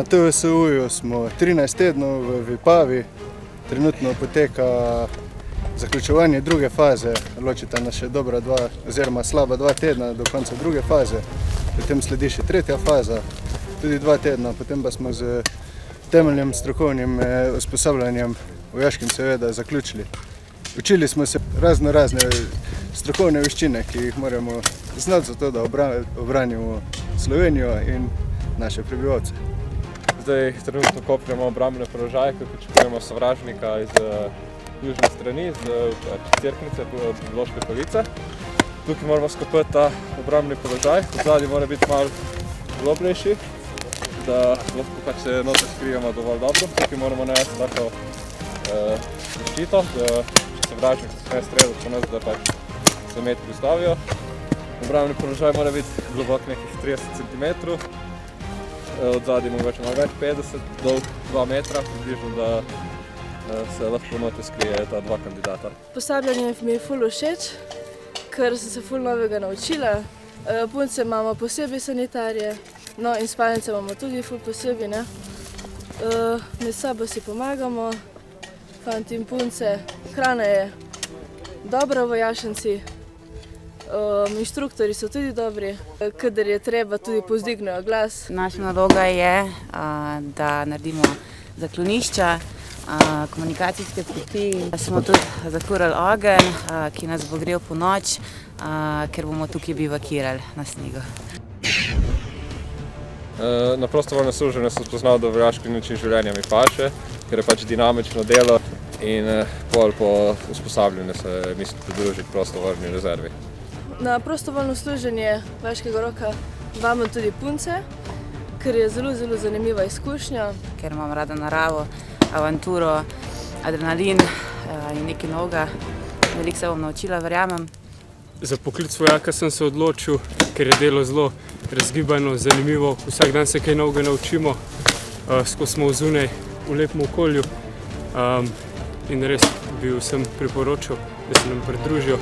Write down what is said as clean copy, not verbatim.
Na TVSU-ju smo 13 tednov v Vipavi, trenutno poteka zaključovanje druge faze, ločita nas še dobra dva oziroma slaba 2 tedna do konca druge faze, potem sledi še tretja faza, tudi 2 tedna, potem pa smo z temeljnim strokovnim usposabljanjem, vojaškim seveda, zaključili. Učili smo se razne strokovne veščine, ki jih moramo znati za to, da obranimo Slovenijo in naše prebivalce. Zdaj trenutno kopljamo obrambne položaje, ko pričakujemo sovražnika iz južne strani, iz Cerknice, Loške Police. Tukaj moramo skopati ta obrambni položaj, zadnji mora biti malo globlejši, da lahko se noter skrijemo dovolj dobro. Tukaj moramo narediti tako zaščito, da če sovražnik se sme streljati po nas, da se metri ustavijo. Obrambni položaj mora biti globok nekih 30 cm. Od zadnji mogoče malo več, 50, dolg 2 metra, približno, da se lahko noter skrije ta 2 kandidata. Posabljanje mi je ful všeč, ker sem se ful novega naučila. Punce imamo posebej sanitarije, no in spalnice imamo tudi ful posebej, ne. Med sabo si pomagamo, fanti in punce. Hrana je dobra v vojašnici. Inštruktorji so tudi dobri, kadar je treba, tudi povzdignejo glas. Naša naloga je, da naredimo zaklonišča, komunikacijske poti. Smo tudi zakurili ogenj, ki nas bo grel po noč, ker bomo tukaj bivakirali na snegu. Na prostovoljno služenje sem spoznal, da vojaški način življenja mi paše, ker je dinamično delo in pol po usposabljanju se mislim pridružiti prostovoljni rezervi. Na prostovoljno služenje vojaškega roka vabim tudi punce, ker je zelo zanimiva izkušnja. Ker imam rada naravo, avanturo, adrenalin in nekaj novega. Veliko se bom naučila, verjamem. Za poklic vojaka sem se odločil, ker je delo zelo razgibano, zanimivo. Vsak dan se kaj novega naučimo, skozi smo zunaj v lepem okolju in res bi vsem priporočil, da se nam pridružijo.